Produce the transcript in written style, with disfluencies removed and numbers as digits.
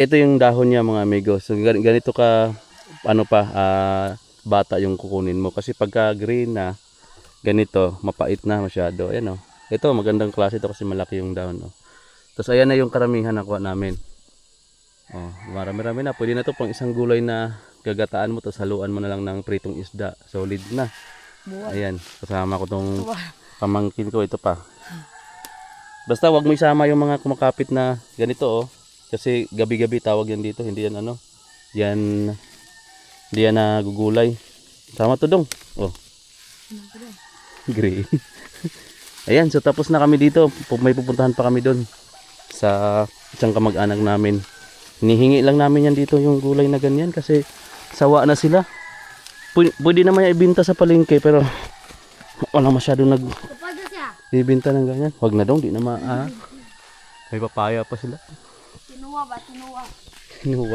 Ito yung dahon niya mga amigo. So ganito ka ano pa bata yung kukunin mo kasi pagka green na ganito mapait na masyado. Ayan oh. Ito magandang klase ito kasi malaki yung dahon oh. Tapos ayan na yung karamihan nakuha namin. Oh, marami-rami na. Pwede na to pang isang gulay na gagataan mo tapos haluan mo na lang ng pritong isda. Solid na. Ayan, kasama ko tong pamangkin ko ito pa. Basta wag mo isama yung mga kumakapit na ganito oh. Kasi gabi-gabi tawag yan dito, hindi yan ano. Yan hindi yan nagugulay. Sama to dong. Oh. Green. Ayan, so tapos na kami dito. May pupuntahan pa kami doon sa isang kamag-anak namin. Hinihingi lang namin yan dito yung gulay na ganyan kasi sawa na sila. Pwede naman ibenta sa palengke pero wala masyadong ibenta ng ganyan. Wag na dong, di na may papaya pa sila. Tinuwa ba? Tinuwa. Tinuwa.